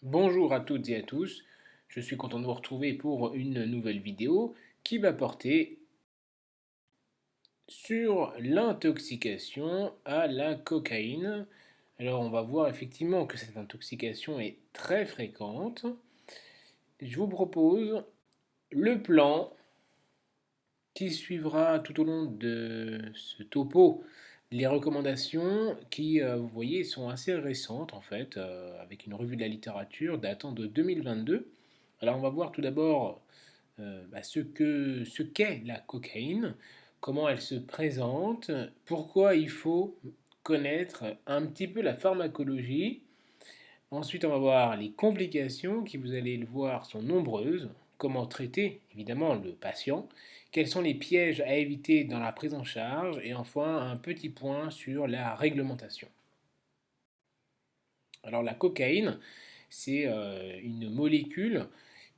Bonjour à toutes et à tous, je suis content de vous retrouver pour une nouvelle vidéo qui va porter sur l'intoxication à la cocaïne. Alors on va voir effectivement que cette intoxication est très fréquente. Je vous propose le plan qui suivra tout au long de ce topo les recommandations qui, vous voyez, sont assez récentes en fait, avec une revue de la littérature datant de 2022. Alors on va voir tout d'abord ce qu'est la cocaïne, comment elle se présente, pourquoi il faut connaître un petit peu la pharmacologie. Ensuite, on va voir les complications qui, vous allez le voir, sont nombreuses. Comment traiter, évidemment, le patient. Quels sont les pièges à éviter dans la prise en charge. Et enfin, un petit point sur la réglementation. Alors, la cocaïne, c'est une molécule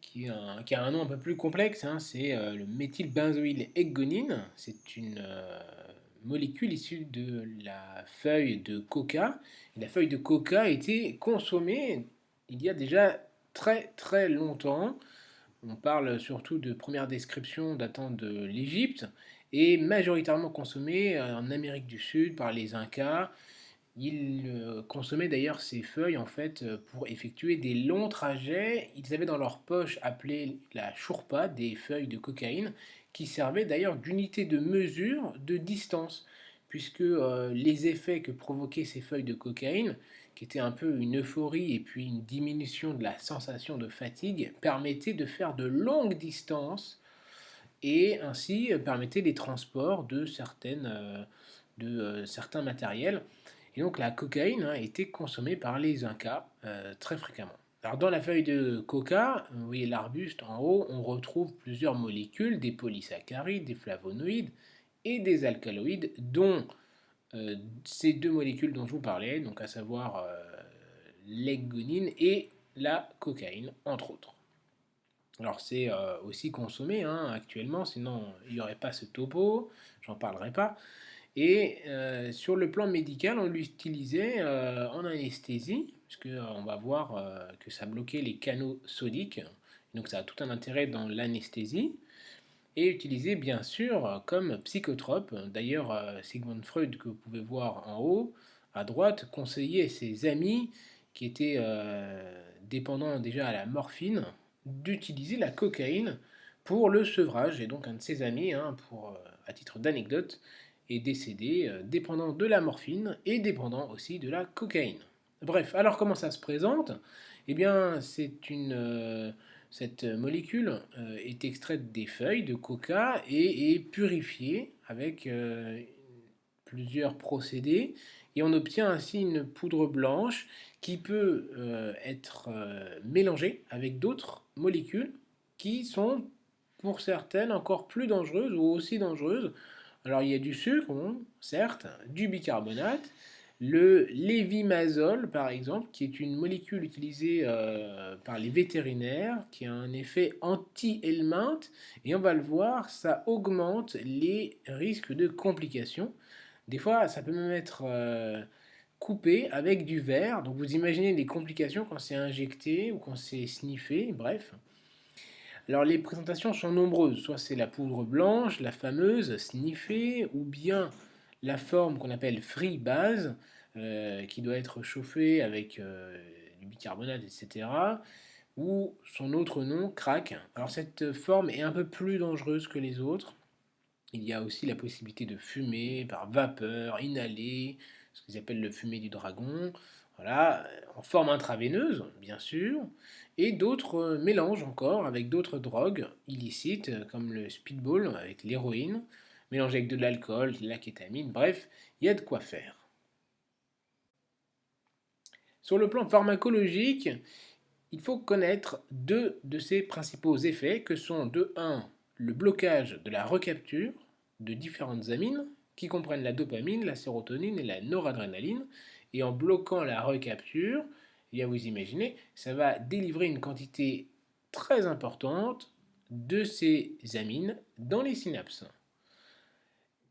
qui a un nom un peu plus complexe, hein, c'est le méthylbenzoyl-ecgonine. C'est une molécule issue de la feuille de coca. Et la feuille de coca a été consommée il y a déjà très très longtemps. On parle surtout de premières descriptions datant de l'Égypte et majoritairement consommée en Amérique du Sud par les Incas. Ils consommaient d'ailleurs ces feuilles en fait pour effectuer des longs trajets. Ils avaient dans leur poche appelée la chourpa des feuilles de cocaïne qui servaient d'ailleurs d'unité de mesure de distance puisque les effets que provoquaient ces feuilles de cocaïne, qui étaient un peu une euphorie et puis une diminution de la sensation de fatigue, permettaient de faire de longues distances et ainsi permettaient les transports de certains matériels. Et donc la cocaïne était consommée par les Incas très fréquemment. Alors dans la feuille de coca, vous voyez l'arbuste en haut, on retrouve plusieurs molécules, des polysaccharides, des flavonoïdes et des alcaloïdes, dont ces deux molécules dont je vous parlais, donc à savoir l'ecgonine et la cocaïne, entre autres. Alors c'est aussi consommé actuellement, sinon il n'y aurait pas ce topo, j'en parlerai pas. Et sur le plan médical, on l'utilisait en anesthésie, puisque on va voir que ça bloquait les canaux sodiques, donc ça a tout un intérêt dans l'anesthésie, et utilisé bien sûr comme psychotrope. D'ailleurs, Sigmund Freud, que vous pouvez voir en haut, à droite, conseillait ses amis qui étaient dépendants déjà à la morphine d'utiliser la cocaïne pour le sevrage. Et donc un de ses amis, à titre d'anecdote, est décédé dépendant de la morphine et dépendant aussi de la cocaïne. Bref, alors comment ça se présente? Eh bien, cette molécule est extraite des feuilles de coca et est purifiée avec plusieurs procédés et on obtient ainsi une poudre blanche qui peut être mélangée avec d'autres molécules qui sont pour certaines encore plus dangereuses ou aussi dangereuses. Alors il y a du sucre, bon, certes, du bicarbonate, le lévimazole par exemple, qui est une molécule utilisée par les vétérinaires, qui a un effet anti-helminthe, et on va le voir, ça augmente les risques de complications. Des fois, ça peut même être coupé avec du verre. Donc vous imaginez les complications quand c'est injecté ou quand c'est sniffé, bref. Alors les présentations sont nombreuses. Soit c'est la poudre blanche, la fameuse sniffée, ou bien la forme qu'on appelle free base, qui doit être chauffée avec du bicarbonate, etc. Ou son autre nom, crack. Alors cette forme est un peu plus dangereuse que les autres. Il y a aussi la possibilité de fumer par vapeur, inhaler, ce qu'ils appellent le fumer du dragon, voilà, en forme intraveineuse, bien sûr, et d'autres mélanges encore avec d'autres drogues illicites, comme le speedball avec l'héroïne, mélangé avec de l'alcool, de la kétamine, bref, il y a de quoi faire. Sur le plan pharmacologique, il faut connaître deux de ses principaux effets, que sont de un le blocage de la recapture de différentes amines, qui comprennent la dopamine, la sérotonine et la noradrénaline, et en bloquant la recapture, eh bien vous imaginez, ça va délivrer une quantité très importante de ces amines dans les synapses.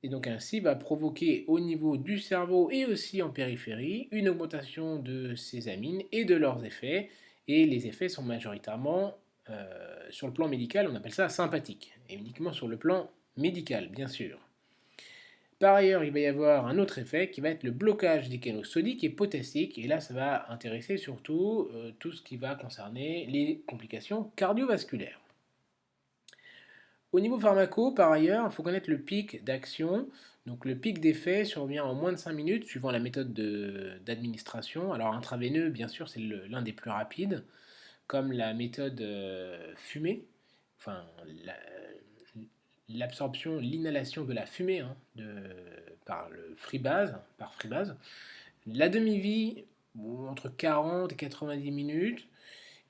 Et donc ainsi va provoquer au niveau du cerveau et aussi en périphérie une augmentation de ces amines et de leurs effets. Et les effets sont majoritairement, sur le plan médical, on appelle ça sympathique, et uniquement sur le plan médical, bien sûr. Par ailleurs, il va y avoir un autre effet qui va être le blocage des canaux sodiques et potassiques, et là ça va intéresser surtout tout ce qui va concerner les complications cardiovasculaires. Au niveau pharmaco, par ailleurs, il faut connaître le pic d'action. Donc le pic d'effet survient en moins de 5 minutes suivant la méthode d'administration. Alors intraveineux, bien sûr, c'est l'un des plus rapides, comme la méthode fumée, enfin l'absorption, l'inhalation de la fumée par le freebase, par freebase. La demi-vie, entre 40 et 90 minutes.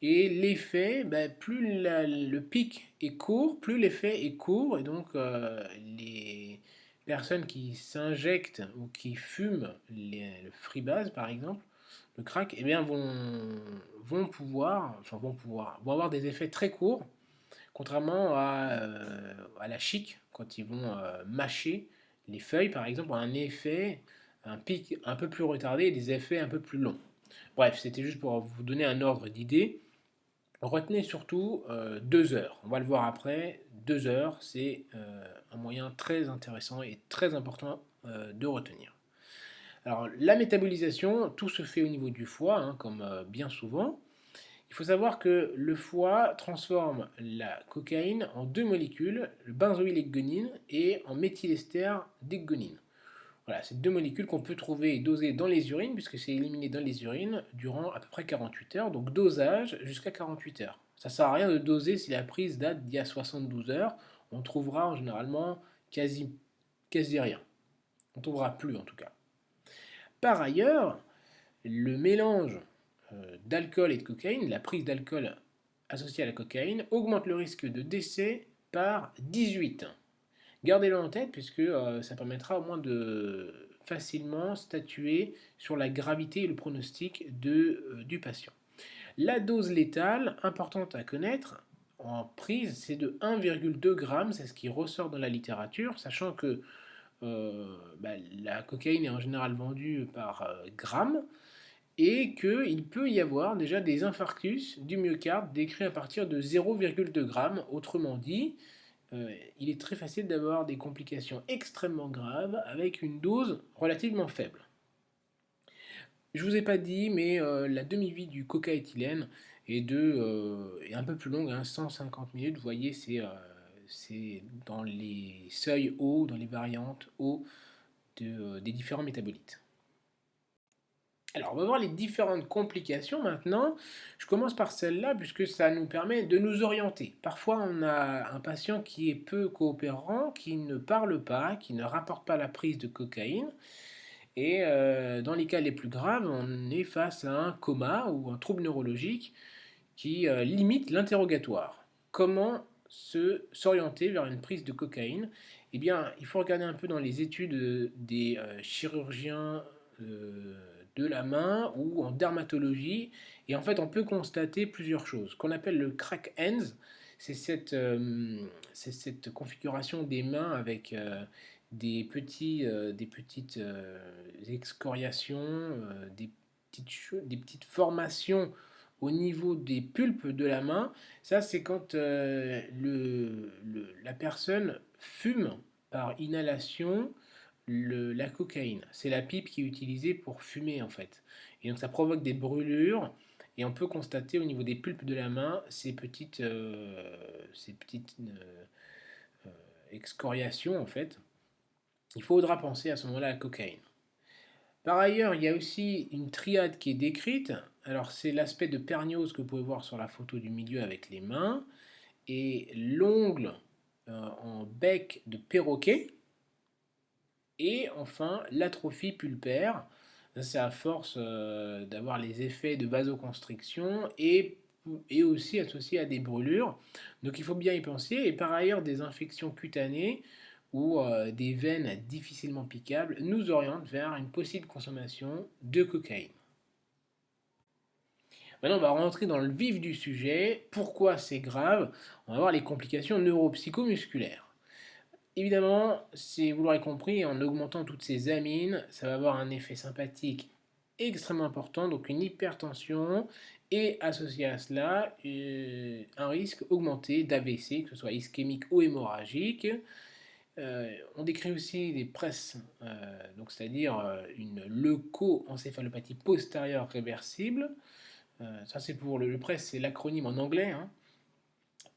Et l'effet, plus le pic est court, plus l'effet est court. Et donc, les personnes qui s'injectent ou qui fument le freebase, par exemple, le crack, eh bien, vont avoir des effets très courts, contrairement à la chic, quand ils vont mâcher les feuilles, par exemple, ont un effet, un pic un peu plus retardé et des effets un peu plus longs. Bref, c'était juste pour vous donner un ordre d'idée. Retenez surtout 2 heures. On va le voir après. 2 heures, c'est un moyen très intéressant et très important de retenir. Alors, la métabolisation, tout se fait au niveau du foie, hein, comme bien souvent. Il faut savoir que le foie transforme la cocaïne en 2 molécules, le benzoyl-ecgonine et en méthylester d'ecgonine. Voilà, c'est 2 molécules qu'on peut trouver et doser dans les urines, puisque c'est éliminé dans les urines durant à peu près 48 heures, donc dosage jusqu'à 48 heures. Ça ne sert à rien de doser si la prise date d'il y a 72 heures, on trouvera généralement quasi rien. On ne trouvera plus en tout cas. Par ailleurs, le mélange d'alcool et de cocaïne, la prise d'alcool associée à la cocaïne, augmente le risque de décès par 18. Gardez-le en tête puisque ça permettra au moins de facilement statuer sur la gravité et le pronostic du patient. La dose létale, importante à connaître, en prise, c'est de 1,2 g, c'est ce qui ressort dans la littérature, sachant que la cocaïne est en général vendue par gramme, et qu'il peut y avoir déjà des infarctus du myocarde décrits à partir de 0,2 g. Autrement dit, il est très facile d'avoir des complications extrêmement graves avec une dose relativement faible. Je ne vous ai pas dit, mais la demi-vie du coca-éthylène est un peu plus longue, hein, 150 minutes. Vous voyez, c'est dans les seuils hauts, dans les variantes hauts des différents métabolites. Alors, on va voir les différentes complications maintenant. Je commence par celle-là puisque ça nous permet de nous orienter. Parfois, on a un patient qui est peu coopérant, qui ne parle pas, qui ne rapporte pas la prise de cocaïne. Et dans les cas les plus graves, on est face à un coma ou un trouble neurologique qui limite l'interrogatoire. Comment s'orienter vers une prise de cocaïne? Eh bien, il faut regarder un peu dans les études des chirurgiens de la main ou en dermatologie. Et en fait, on peut constater plusieurs choses. Ce qu'on appelle le crack hands, c'est cette configuration des mains avec des petites excoriations, des petites formations au niveau des pulpes de la main. Ça, c'est quand la personne fume par inhalation la cocaïne. C'est la pipe qui est utilisée pour fumer en fait. Et donc ça provoque des brûlures et on peut constater au niveau des pulpes de la main ces petites excoriations en fait. Il faudra penser à ce moment-là à la cocaïne. Par ailleurs, il y a aussi une triade qui est décrite. Alors c'est l'aspect de perniose que vous pouvez voir sur la photo du milieu avec les mains et l'ongle en bec de perroquet. Et enfin, l'atrophie pulpaire, c'est à force d'avoir les effets de vasoconstriction et aussi associé à des brûlures. Donc il faut bien y penser. Et par ailleurs, des infections cutanées ou des veines difficilement piquables nous orientent vers une possible consommation de cocaïne. Maintenant, on va rentrer dans le vif du sujet. Pourquoi c'est grave? On va voir les complications neuropsychomusculaires. Évidemment, si vous l'aurez compris, en augmentant toutes ces amines, ça va avoir un effet sympathique extrêmement important, donc une hypertension et associé à cela un risque augmenté d'AVC, que ce soit ischémique ou hémorragique. On décrit aussi des presses, donc c'est-à-dire une leucoencéphalopathie postérieure réversible. Ça c'est pour le PRES, c'est l'acronyme en anglais, hein,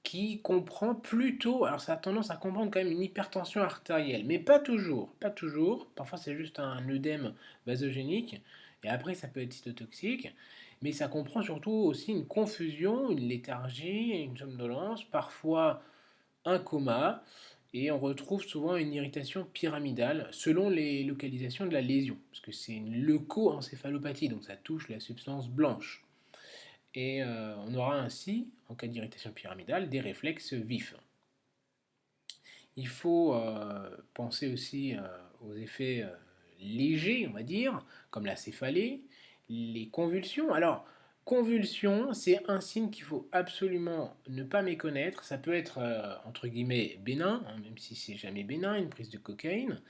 qui comprend plutôt, alors ça a tendance à comprendre quand même une hypertension artérielle, mais pas toujours, pas toujours. Parfois c'est juste un œdème vasogénique, et après ça peut être cytotoxique, mais ça comprend surtout aussi une confusion, une léthargie, une somnolence, parfois un coma, et on retrouve souvent une irritation pyramidale selon les localisations de la lésion, parce que c'est une leucoencéphalopathie, donc ça touche la substance blanche. Et on aura ainsi, en cas d'irritation pyramidale, des réflexes vifs. Il faut penser aussi aux effets légers, on va dire, comme la céphalée, les convulsions. Alors, convulsion, c'est un signe qu'il faut absolument ne pas méconnaître. Ça peut être, entre guillemets, bénin, hein, même si c'est jamais bénin, une prise de cocaïne.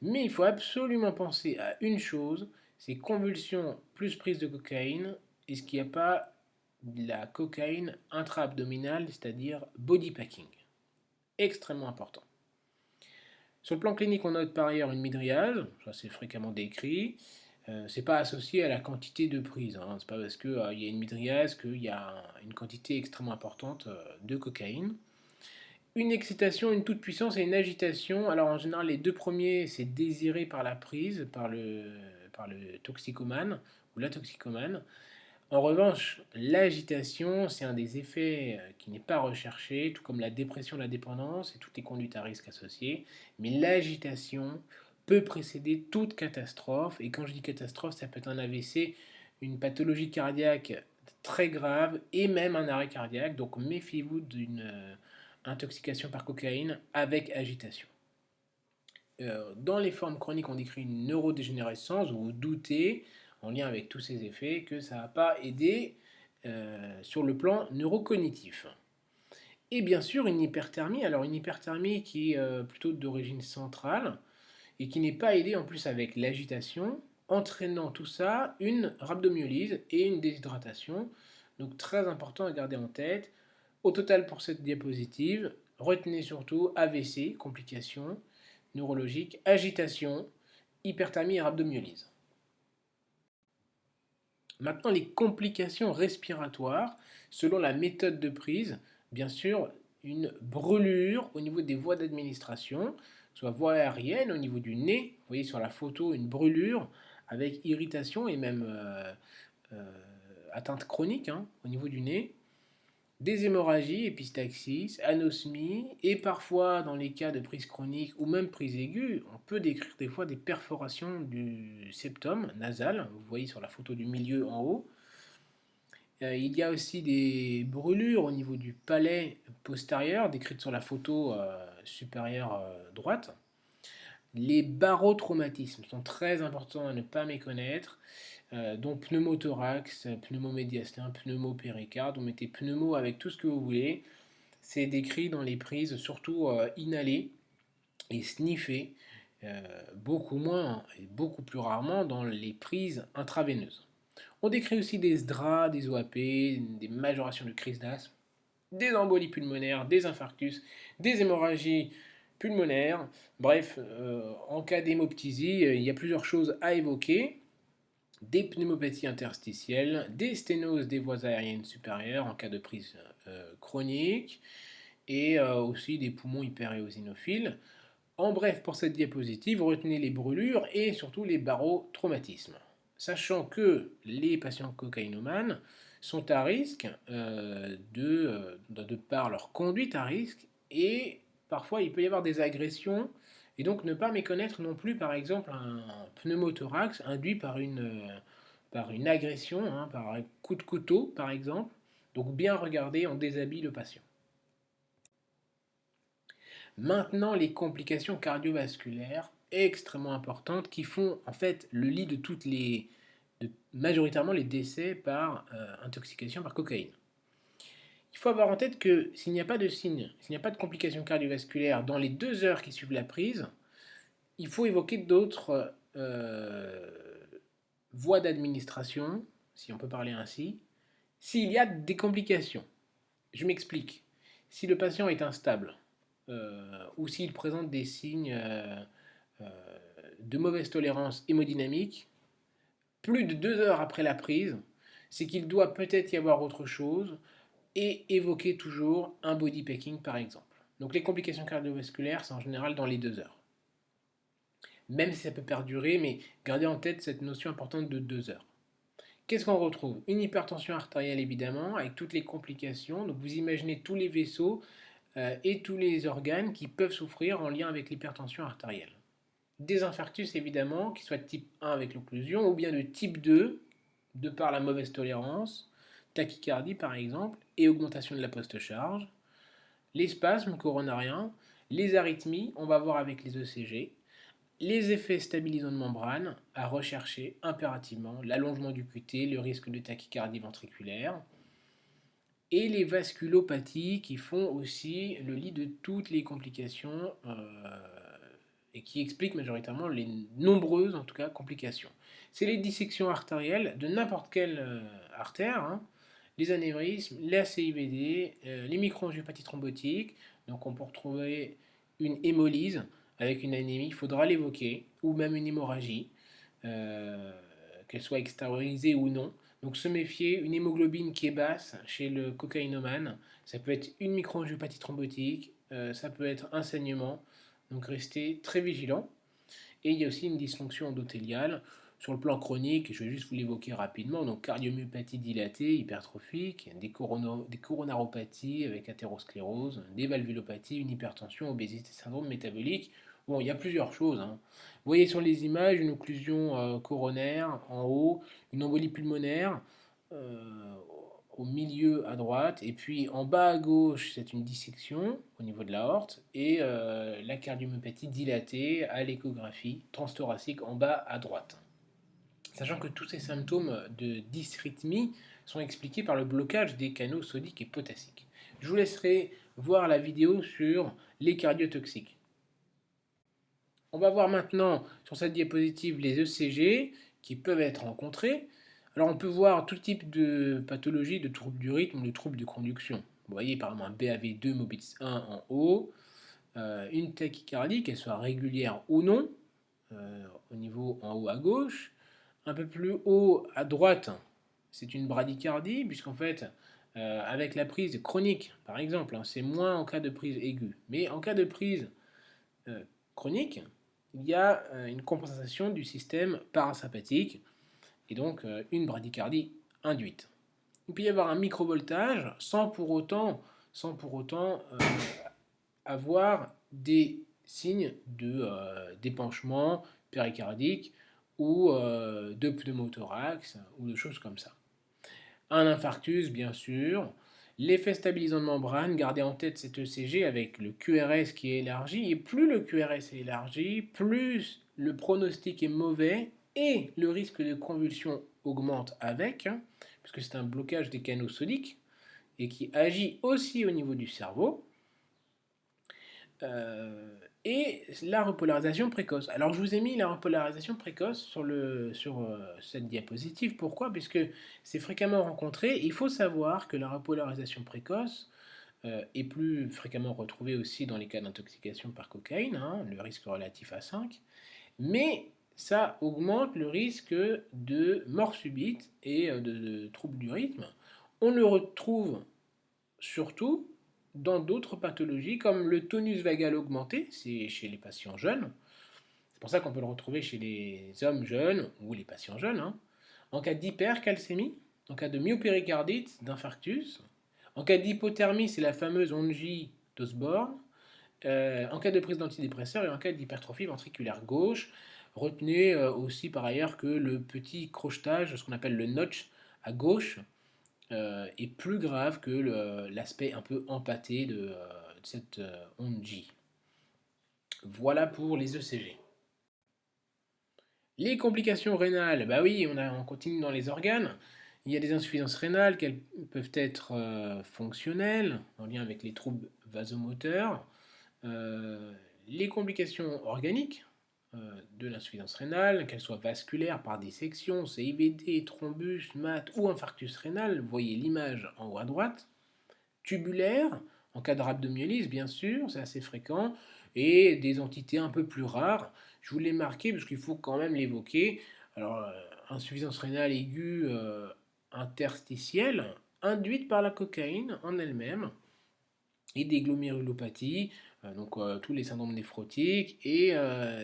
Mais il faut absolument penser à une chose, c'est convulsion plus prise de cocaïne. Est-ce qu'il n'y a pas de la cocaïne intra-abdominale, c'est-à-dire body packing? Extrêmement important. Sur le plan clinique, on note par ailleurs une mydriase, ça c'est fréquemment décrit. C'est pas associé à la quantité de prise, hein. C'est pas parce qu'il y a une mydriase qu'il y a une quantité extrêmement importante de cocaïne. Une excitation, une toute puissance et une agitation. Alors en général, les deux premiers, c'est désiré par la prise, par le toxicomane ou la toxicomane. En revanche, l'agitation, c'est un des effets qui n'est pas recherché, tout comme la dépression, la dépendance et toutes les conduites à risque associées. Mais l'agitation peut précéder toute catastrophe. Et quand je dis catastrophe, ça peut être un AVC, une pathologie cardiaque très grave et même un arrêt cardiaque. Donc méfiez-vous d'une intoxication par cocaïne avec agitation. Dans les formes chroniques, on décrit une neurodégénérescence où vous doutez, en lien avec tous ces effets, que ça n'a pas aidé sur le plan neurocognitif. Et bien sûr, une hyperthermie, alors une hyperthermie qui est plutôt d'origine centrale et qui n'est pas aidée en plus avec l'agitation, entraînant tout ça une rhabdomyolyse et une déshydratation. Donc très important à garder en tête. Au total pour cette diapositive, retenez surtout AVC, complications neurologiques, agitation, hyperthermie et rhabdomyolyse. Maintenant, les complications respiratoires, selon la méthode de prise, bien sûr, une brûlure au niveau des voies d'administration, soit voie aérienne au niveau du nez. Vous voyez sur la photo une brûlure avec irritation et même atteinte chronique, hein, au niveau du nez. Des hémorragies, épistaxis, anosmie, et parfois dans les cas de prise chronique ou même prise aiguë, on peut décrire des fois des perforations du septum nasal, vous voyez sur la photo du milieu en haut. Il y a aussi des brûlures au niveau du palais postérieur, décrites sur la photo supérieure droite. Les barotraumatismes sont très importants à ne pas méconnaître, dont pneumothorax, pneumomédiastin, pneumopéricarde. Vous mettez pneumo avec tout ce que vous voulez. C'est décrit dans les prises, surtout inhalées et sniffées, beaucoup moins et beaucoup plus rarement dans les prises intraveineuses. On décrit aussi des SDRA, des OAP, des majorations de crise d'asthme, des embolies pulmonaires, des infarctus, des hémorragies pulmonaires. Bref, en cas d'hémoptysie, il y a plusieurs choses à évoquer. Des pneumopathies interstitielles, des sténoses des voies aériennes supérieures en cas de prise chronique, et aussi des poumons hyperéosinophiles. En bref, pour cette diapositive, retenez les brûlures et surtout les barotraumatismes. Sachant que les patients cocaïnomanes sont à risque de par leur conduite à risque, et parfois il peut y avoir des agressions, et donc ne pas méconnaître non plus par exemple un pneumothorax induit par une agression, hein, par un coup de couteau par exemple. Donc bien regarder, on déshabille le patient. Maintenant, les complications cardiovasculaires extrêmement importantes qui font en fait le lit de majoritairement les décès par intoxication par cocaïne. Il faut avoir en tête que s'il n'y a pas de signes, s'il n'y a pas de complications cardiovasculaires dans les 2 heures qui suivent la prise, il faut évoquer d'autres voie d'administration, si on peut parler ainsi, s'il y a des complications. Je m'explique. Si le patient est instable ou s'il présente des signes euh, de mauvaise tolérance hémodynamique, plus de 2 heures après la prise, c'est qu'il doit peut-être y avoir autre chose et évoquer toujours un body packing par exemple. Donc les complications cardiovasculaires, c'est en général dans les 2 heures. Même si ça peut perdurer, mais gardez en tête cette notion importante de 2 heures. Qu'est-ce qu'on retrouve? Une hypertension artérielle évidemment, avec toutes les complications. Donc vous imaginez tous les vaisseaux et tous les organes qui peuvent souffrir en lien avec l'hypertension artérielle. Des infarctus évidemment, qui soient de type 1 avec l'occlusion, ou bien de type 2, de par la mauvaise tolérance, tachycardie par exemple, et augmentation de la post-charge. Les spasmes coronariens, les arythmies, on va voir avec les ECG, les effets stabilisants de membrane à rechercher impérativement, l'allongement du QT, le risque de tachycardie ventriculaire, et les vasculopathies qui font aussi le lit de toutes les complications et qui expliquent majoritairement les nombreuses, en tout cas, complications. C'est les dissections artérielles de n'importe quelle artère, hein, les anévrismes, la CIVD, les microangiopathies thrombotiques. Donc on peut retrouver une hémolyse avec une anémie, il faudra l'évoquer, ou même une hémorragie, euh, qu'elle soit extériorisée ou non. Donc se méfier, une hémoglobine qui est basse chez le cocaïnomane, ça peut être une microangiopathie thrombotique, ça peut être un saignement, donc restez très vigilant. Et il y a aussi une dysfonction endothéliale. Sur le plan chronique, je vais juste vous l'évoquer rapidement, donc cardiomyopathie dilatée, hypertrophique, des coronaropathies avec athérosclérose, des valvulopathies, une hypertension, obésité, syndrome métabolique. Bon, il y a plusieurs choses, hein. Vous voyez sur les images une occlusion coronaire en haut, une embolie pulmonaire euh, au milieu à droite, et puis en bas à gauche, c'est une dissection au niveau de l'aorte, et la cardiomyopathie dilatée à l'échographie transthoracique en bas à droite. Sachant que tous ces symptômes de dysrythmie sont expliqués par le blocage des canaux sodiques et potassiques. Je vous laisserai voir la vidéo sur les cardiotoxiques. On va voir maintenant sur cette diapositive les ECG qui peuvent être rencontrés. Alors on peut voir tout type de pathologie, de troubles du rythme, de troubles de conduction. Vous voyez par exemple un BAV2 Mobitz 1 en haut, une tachycardie, qu'elle soit régulière ou non, au niveau en haut à gauche. Un peu plus haut à droite, c'est une bradycardie, puisqu'en fait, avec la prise chronique, par exemple, hein, c'est moins en cas de prise aiguë, mais en cas de prise euh, chronique, il y a une compensation du système parasympathique et donc une bradycardie induite. Il peut y avoir un microvoltage sans pour autant avoir des signes de d'épanchement péricardique ou de pneumothorax ou de choses comme ça. Un infarctus, bien sûr. L'effet stabilisant de membrane, gardez en tête cet ECG avec le QRS qui est élargi. Et plus le QRS est élargi, plus le pronostic est mauvais et le risque de convulsion augmente avec, hein, puisque c'est un blocage des canaux sodiques et qui agit aussi au niveau du cerveau. Et la repolarisation précoce. Alors je vous ai mis la repolarisation précoce sur cette diapositive. Pourquoi? Puisque c'est fréquemment rencontré. Il faut savoir que la repolarisation précoce est plus fréquemment retrouvée aussi dans les cas d'intoxication par cocaïne, hein, le risque relatif à 5. Mais ça augmente le risque de mort subite et de troubles du rythme. On le retrouve surtout dans d'autres pathologies comme le tonus vagal augmenté, c'est chez les patients jeunes. C'est pour ça qu'on peut le retrouver chez les hommes jeunes ou les patients jeunes, hein. En cas d'hypercalcémie, en cas de myopéricardite, d'infarctus, en cas d'hypothermie, c'est la fameuse ongie d'Osborne, en cas de prise d'antidépresseurs et en cas d'hypertrophie ventriculaire gauche. Retenez aussi par ailleurs que le petit crochetage, ce qu'on appelle le notch à gauche, est plus grave que l'aspect un peu empâté de cette onde J. Voilà pour les ECG. Les complications rénales, bah oui, on continue dans les organes. Il y a des insuffisances rénales, qu'elles peuvent être fonctionnelles, en lien avec les troubles vasomoteurs. Les complications organiques, de l'insuffisance rénale, qu'elle soit vasculaire par dissection, CIVD, thrombus, MAT ou infarctus rénal, vous voyez l'image en haut à droite, tubulaire, en cas de rhabdomyolyse bien sûr, c'est assez fréquent, et des entités un peu plus rares. Je vous l'ai marqué parce qu'il faut quand même l'évoquer. Alors, insuffisance rénale aiguë interstitielle, induite par la cocaïne en elle-même, et des glomérulopathies, tous les syndromes néphrotiques, et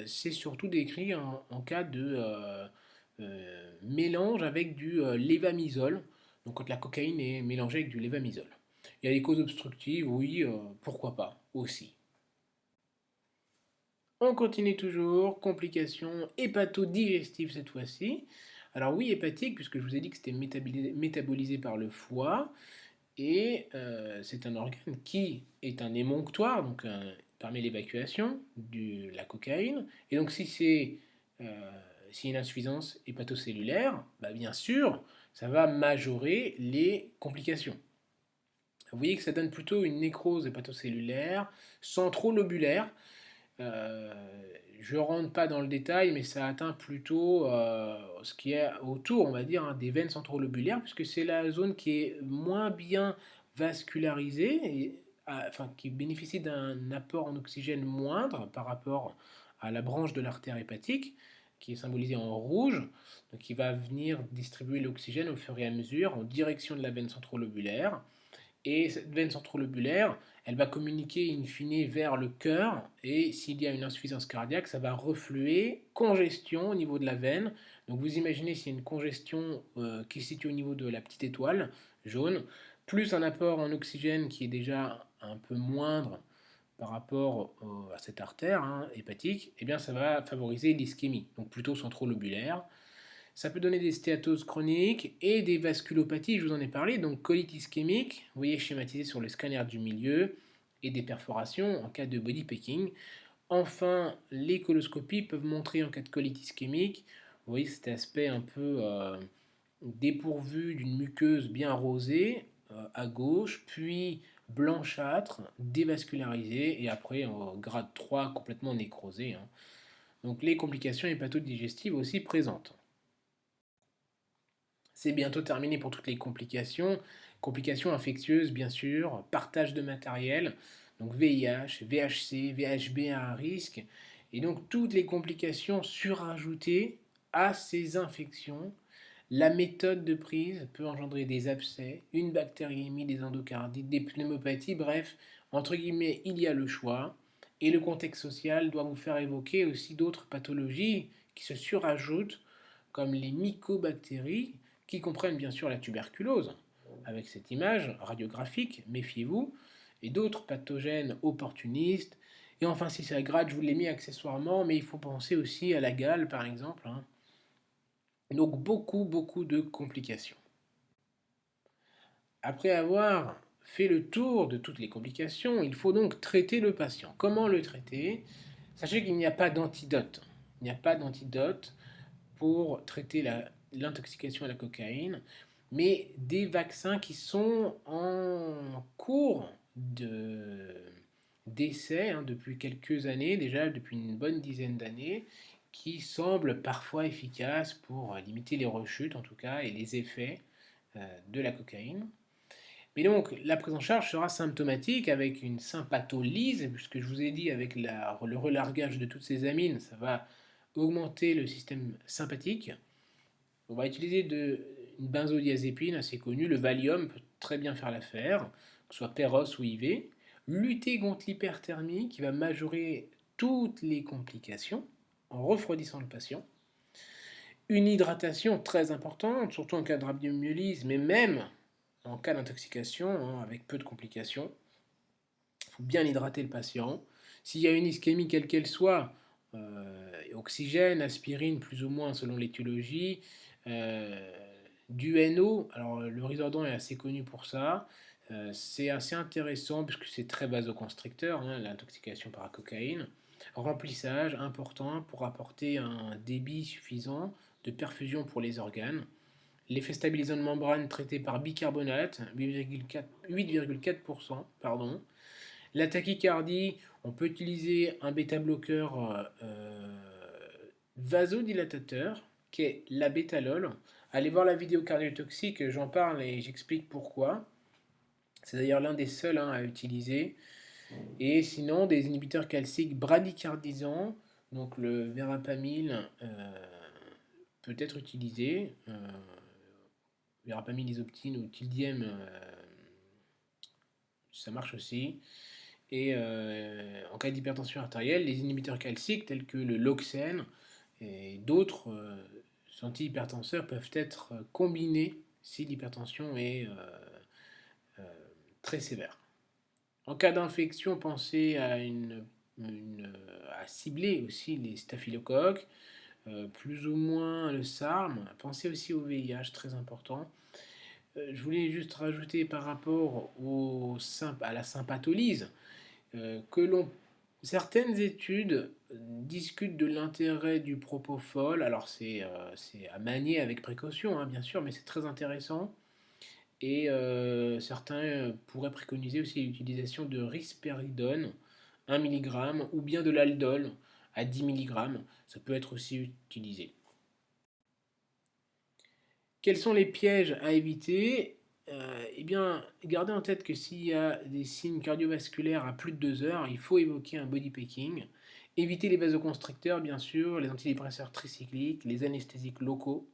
c'est surtout décrit en cas de mélange avec du lévamisole, donc quand la cocaïne est mélangée avec du lévamisole. Il y a des causes obstructives, oui, pourquoi pas, aussi. On continue toujours, complications hépato-digestives cette fois-ci. Alors oui, hépatique, puisque je vous ai dit que c'était métabolisé par le foie, et c'est un organe qui est un émonctoire, donc permet l'évacuation de la cocaïne. Et donc euh, si une insuffisance hépatocellulaire, bah, bien sûr, ça va majorer les complications. Vous voyez que ça donne plutôt une nécrose hépatocellulaire, centrolobulaire. Euh, je ne rentre pas dans le détail, mais ça atteint plutôt ce qui est autour, on va dire, hein, des veines centrolobulaires, puisque c'est la zone qui est moins bien vascularisée, et, enfin, qui bénéficie d'un apport en oxygène moindre par rapport à la branche de l'artère hépatique, qui est symbolisée en rouge, donc qui va venir distribuer l'oxygène au fur et à mesure en direction de la veine centrolobulaire. Et cette veine centrolobulaire, elle va communiquer in fine vers le cœur, et s'il y a une insuffisance cardiaque, ça va refluer, congestion au niveau de la veine. Donc vous imaginez s'il y a une congestion qui se situe au niveau de la petite étoile jaune, plus un apport en oxygène qui est déjà un peu moindre par rapport à cette artère hépatique, eh bien ça va favoriser l'ischémie, donc plutôt centrolobulaire. Ça peut donner des stéatoses chroniques et des vasculopathies, je vous en ai parlé, donc colite ischémique, vous voyez schématisé sur le scanner du milieu, et des perforations en cas de body packing. Enfin, les coloscopies peuvent montrer en cas de colite ischémique, vous voyez cet aspect un peu dépourvu d'une muqueuse bien rosée à gauche, puis blanchâtre, dévascularisé, et après en grade 3 complètement nécrosé, hein. Donc les complications hépatodigestives aussi présentes. C'est bientôt terminé pour toutes les complications. Complications infectieuses, bien sûr, partage de matériel, donc VIH, VHC, VHB à risque, et donc toutes les complications surajoutées à ces infections. La méthode de prise peut engendrer des abcès, une bactériémie, des endocardites, des pneumopathies, bref, entre guillemets, il y a le choix. Et le contexte social doit vous faire évoquer aussi d'autres pathologies qui se surajoutent, comme les mycobactéries, qui comprennent bien sûr la tuberculose, avec cette image radiographique, méfiez-vous, et d'autres pathogènes opportunistes. Et enfin, si ça gratte, je vous l'ai mis accessoirement, mais il faut penser aussi à la gale, par exemple, hein. Donc beaucoup de complications. Après avoir fait le tour de toutes les complications, il faut donc traiter le patient. Comment le traiter? Sachez qu'il n'y a pas d'antidote. Il n'y a pas d'antidote pour traiter l'intoxication à la cocaïne, mais des vaccins qui sont en cours d'essai depuis quelques années, déjà depuis une bonne dizaine d'années, qui semblent parfois efficaces pour limiter les rechutes en tout cas et les effets de la cocaïne. Mais donc, la prise en charge sera symptomatique avec une sympatholyse, puisque je vous ai dit, avec le relargage de toutes ces amines, ça va augmenter le système sympathique. On va utiliser une benzodiazépine assez connue, le Valium peut très bien faire l'affaire, que ce soit Péros ou IV. Lutter contre l'hyperthermie qui va majorer toutes les complications en refroidissant le patient. Une hydratation très importante, surtout en cas de rhabdomyolyse, mais même en cas d'intoxication, avec peu de complications. Il faut bien hydrater le patient. S'il y a une ischémie quelle qu'elle soit, oxygène, aspirine plus ou moins selon l'étiologie, euh, du NO, alors le Risordan est assez connu pour ça. C'est assez intéressant puisque c'est très vasoconstricteur, l'intoxication par la cocaïne. Remplissage important pour apporter un débit suffisant de perfusion pour les organes. L'effet stabilisant de membrane traité par bicarbonate, 8,4%. Pardon. La tachycardie, on peut utiliser un bêta-bloqueur vasodilatateur, qui est l'abétalol. Allez voir la vidéo cardiotoxique, j'en parle et j'explique pourquoi. C'est d'ailleurs l'un des seuls à utiliser. Et sinon, des inhibiteurs calciques bradycardisants, donc le verapamil peut être utilisé. Verapamil, isoptine ou tildiem, ça marche aussi. Et en cas d'hypertension artérielle, les inhibiteurs calciques tels que le Loxène et d'autres antihypertenseurs peuvent être combinés si l'hypertension est euh, très sévère. En cas d'infection, pensez à cibler aussi les staphylocoques, plus ou moins le SARM. Pensez aussi au VIH, très important. Je voulais juste rajouter par rapport à la sympatholyse que certaines études discutent de l'intérêt du propofol. Alors c'est à manier avec précaution, bien sûr, mais c'est très intéressant. Et certains pourraient préconiser aussi l'utilisation de risperidone, 1 mg, ou bien de l'aldol à 10 mg. Ça peut être aussi utilisé. Quels sont les pièges à éviter? Eh bien, gardez en tête que s'il y a des signes cardiovasculaires à plus de 2 heures, il faut évoquer un body packing. Évitez les vasoconstricteurs, bien sûr, les antidépresseurs tricycliques, les anesthésiques locaux,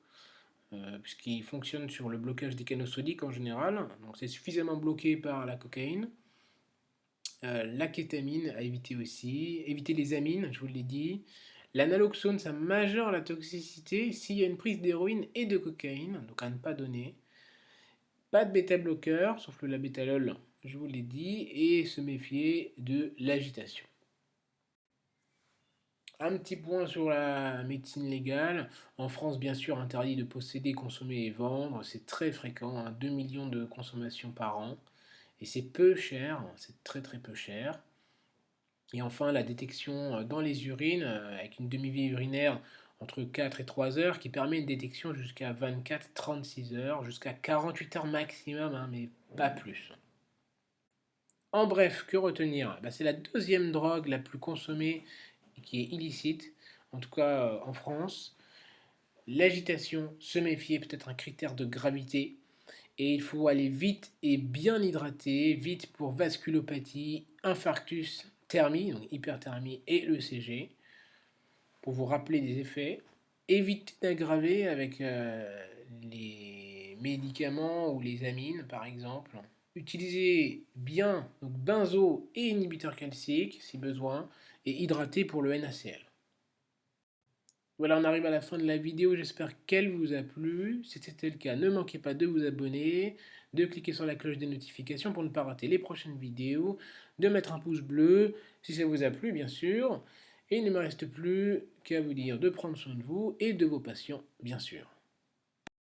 puisqu'ils fonctionnent sur le blocage des canaux sodiques en général. Donc c'est suffisamment bloqué par la cocaïne. La kétamine à éviter aussi. Éviter les amines, je vous l'ai dit. L'analoxone, ça majeure la toxicité s'il y a une prise d'héroïne et de cocaïne, donc à ne pas donner. Pas de bêta-bloqueur, sauf le labétalol, je vous l'ai dit, et se méfier de l'agitation. Un petit point sur la médecine légale. En France, bien sûr, interdit de posséder, consommer et vendre. C'est très fréquent, 2 millions de consommations par an. Et c'est peu cher, c'est très très peu cher. Et enfin, la détection dans les urines, avec une demi-vie urinaire entre 4 et 3 heures, qui permet une détection jusqu'à 24-36 heures, jusqu'à 48 heures maximum, mais pas plus. En bref, que retenir? C'est la deuxième drogue la plus consommée et qui est illicite, en tout cas en France. L'agitation, se méfier, peut-être un critère de gravité. Et il faut aller vite et bien hydraté, vite pour vasculopathie, infarctus, thermie, donc hyperthermie et l'ECG, pour vous rappeler des effets. Évitez d'aggraver avec les médicaments ou les amines, par exemple. Utilisez bien donc benzo et inhibiteur calcique si besoin, et hydratez pour le NaCl. Voilà, on arrive à la fin de la vidéo, j'espère qu'elle vous a plu. Si c'était le cas, ne manquez pas de vous abonner, de cliquer sur la cloche des notifications pour ne pas rater les prochaines vidéos, de mettre un pouce bleu si ça vous a plu bien sûr. Et il ne me reste plus qu'à vous dire de prendre soin de vous et de vos patients bien sûr.